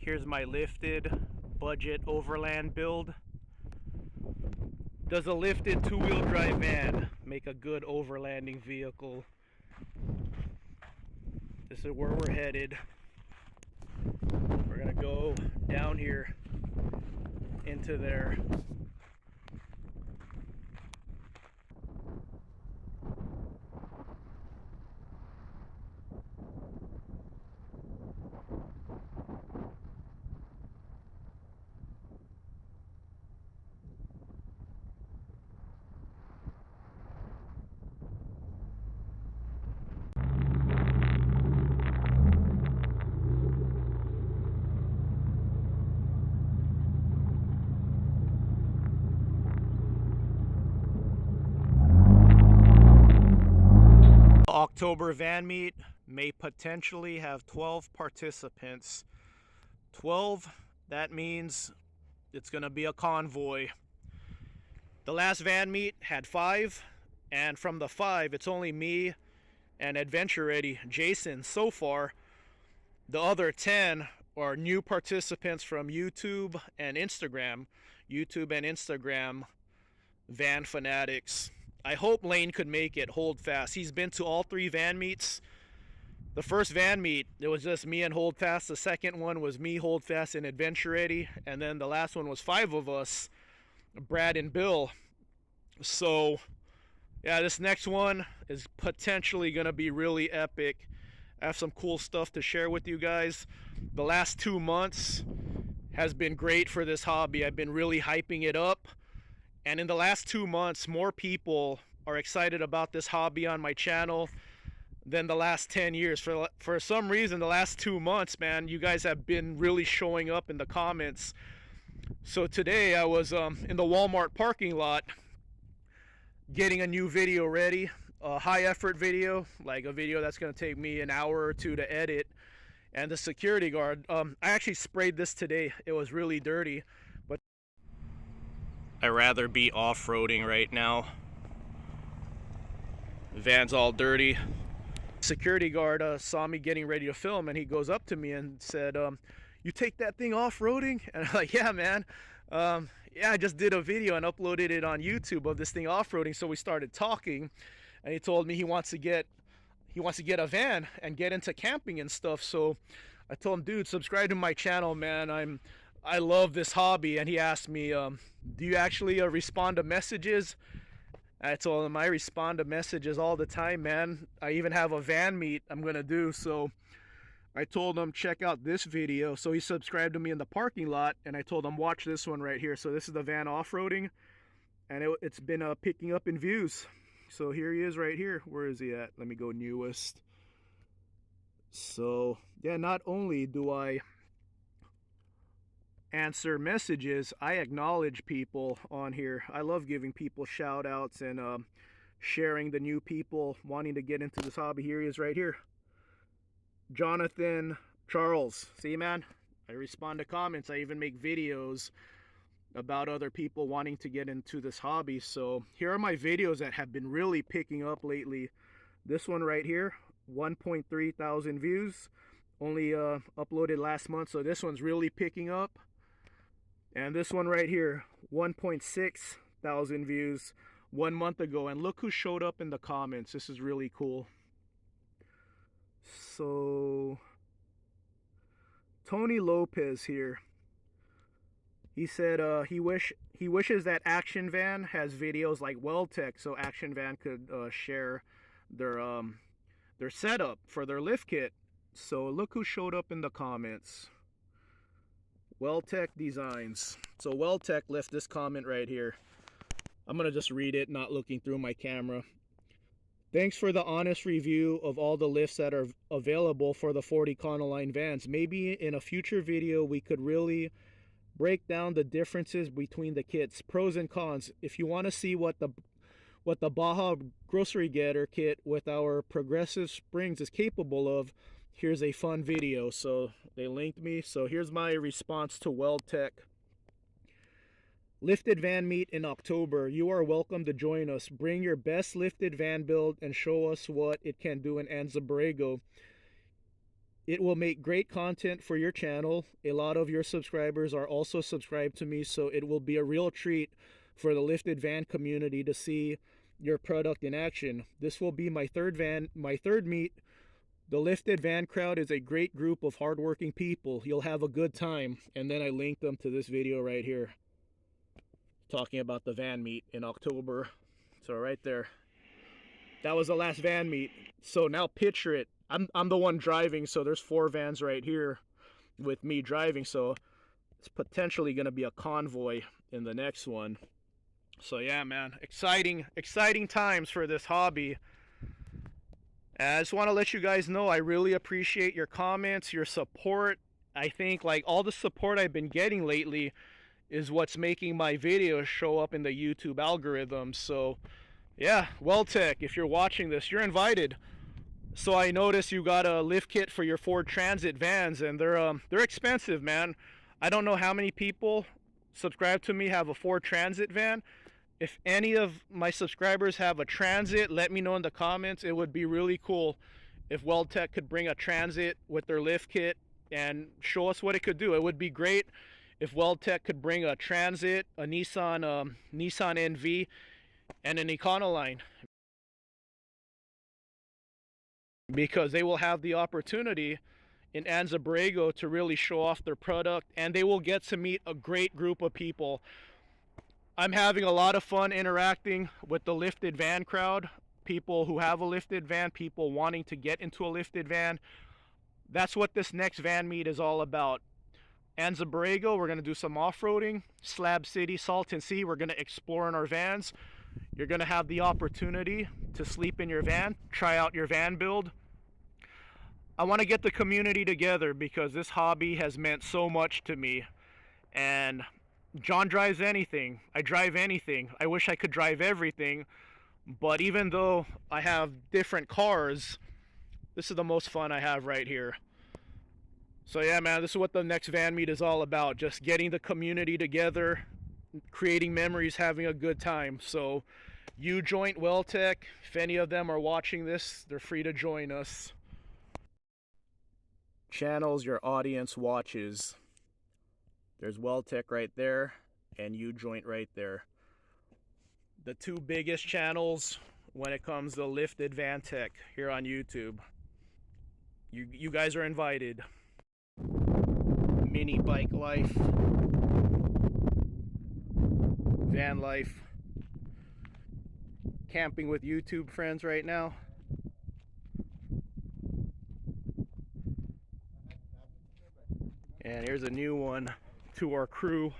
Here's my lifted budget overland build. Does a lifted two-wheel drive van make a good overlanding vehicle? This is where we're headed. We're gonna go down here into there. October van meet may potentially have 12 participants. 12, that means it's gonna be a convoy. The last van meet had 5, and from the 5 it's only me and Adventure Ready Jason so far. The other 10 are new participants from YouTube and Instagram van fanatics. I hope Lane could make it hold fast. He's been to all 3 van meets. The first van meet, it was just me and hold fast. The second one was me, hold fast, and Adventure Ready. And then the last one was 5 of us, Brad and Bill. So yeah, this next one is potentially gonna be really epic. I have some cool stuff to share with you guys. The last 2 months has been great for this hobby. I've been really hyping it up. And in the last 2 months, more people are excited about this hobby on my channel than the last 10 years. For some reason, the last 2 months, man, you guys have been really showing up in the comments. So today I was in the Walmart parking lot getting a new video ready, a high effort video, like a video that's going to take me an hour or 2 to edit. And the security guard, I actually sprayed this today. It was really dirty. I'd rather be off-roading right now. The van's all dirty. Security guard saw me getting ready to film, and he goes up to me and said, you take that thing off-roading? And I'm like, yeah, man. Yeah, I just did a video and uploaded it on YouTube of this thing off-roading. So we started talking, and he told me he wants to get a van and get into camping and stuff. So I told him, dude, subscribe to my channel, man. I love this hobby. And he asked me, do you actually respond to messages? I told him I respond to messages all the time, man. I even have a van meet I'm gonna do. So I told him, check out this video. So he subscribed to me in the parking lot, and I told him, watch this one right here. So this is the van off-roading, and it's been picking up in views. So here he is right here. Where is he at? Let me go newest. So yeah, not only do I answer messages, I acknowledge people on here. I love giving people shout outs and sharing the new people wanting to get into this hobby. Here he is right here, Jonathan Charles. See, man, I respond to comments. I even make videos about other people wanting to get into this hobby. So here are my videos that have been really picking up lately. This one right here, 1.3 thousand views, only uploaded last month, so this one's really picking up. And this one right here, 1.6 thousand views 1 month ago, and look who showed up in the comments. This is really cool. So Tony Lopez here, he said he wishes that Action Van has videos like Weldtec, so Action Van could share their setup for their lift kit. So look who showed up in the comments. Weldtec Designs. So Weldtec left this comment right here. I'm gonna just read it, not looking through my camera. Thanks for the honest review of all the lifts that are available for the 40 Econoline vans. Maybe in a future video we could really break down the differences between the kits, pros and cons. If you want to see what the Baja grocery getter kit with our progressive springs is capable of, here's a fun video. So they linked me. So here's my response to Weldtec. Lifted van meet in October. You are welcome to join us. Bring your best lifted van build and show us what it can do in Anza Borrego. It will make great content for your channel. A lot of your subscribers are also subscribed to me, so it will be a real treat for the lifted van community to see your product in action. This will be my third meet. The lifted van crowd is a great group of hardworking people. You'll have a good time. And then I linked them to this video right here, talking about the van meet in October. So right there, that was the last van meet. So now picture it. I'm the one driving, so there's 4 vans right here with me driving. So it's potentially going to be a convoy in the next one. So yeah, man, exciting times for this hobby. And I just want to let you guys know I really appreciate your comments, your support. I think like all the support I've been getting lately is what's making my videos show up in the YouTube algorithm. So yeah, Weldtec, if you're watching this, you're invited. So I noticed you got a lift kit for your Ford Transit vans, and they're expensive, man. I don't know how many people subscribe to me have a Ford Transit van. If any of my subscribers have a Transit, let me know in the comments. It would be really cool if Weldtec could bring a Transit with their lift kit and show us what it could do. It would be great if Weldtec could bring a Transit, a Nissan NV, and an Econoline, because they will have the opportunity in Anza Borrego to really show off their product, and they will get to meet a great group of people. I'm having a lot of fun interacting with the lifted van crowd, people who have a lifted van, people wanting to get into a lifted van. That's what this next van meet is all about. Anza Borrego, we're going to do some off-roading. Slab City, Salton Sea, we're going to explore in our vans. You're going to have the opportunity to sleep in your van, try out your van build. I want to get the community together because this hobby has meant so much to me. And John drives anything. I drive anything. I wish I could drive everything. But even though I have different cars, this is the most fun I have right here. So yeah, man, this is what the next van meet is all about. Just getting the community together, creating memories, having a good time. So you joint Weldtec. If any of them are watching this, they're free to join us. Channels your audience watches. There's Weldtec right there, and you joint right there. The 2 biggest channels when it comes to lifted van tech here on YouTube. You guys are invited. Mini bike life, van life, camping with YouTube friends right now. And here's a new one to our crew.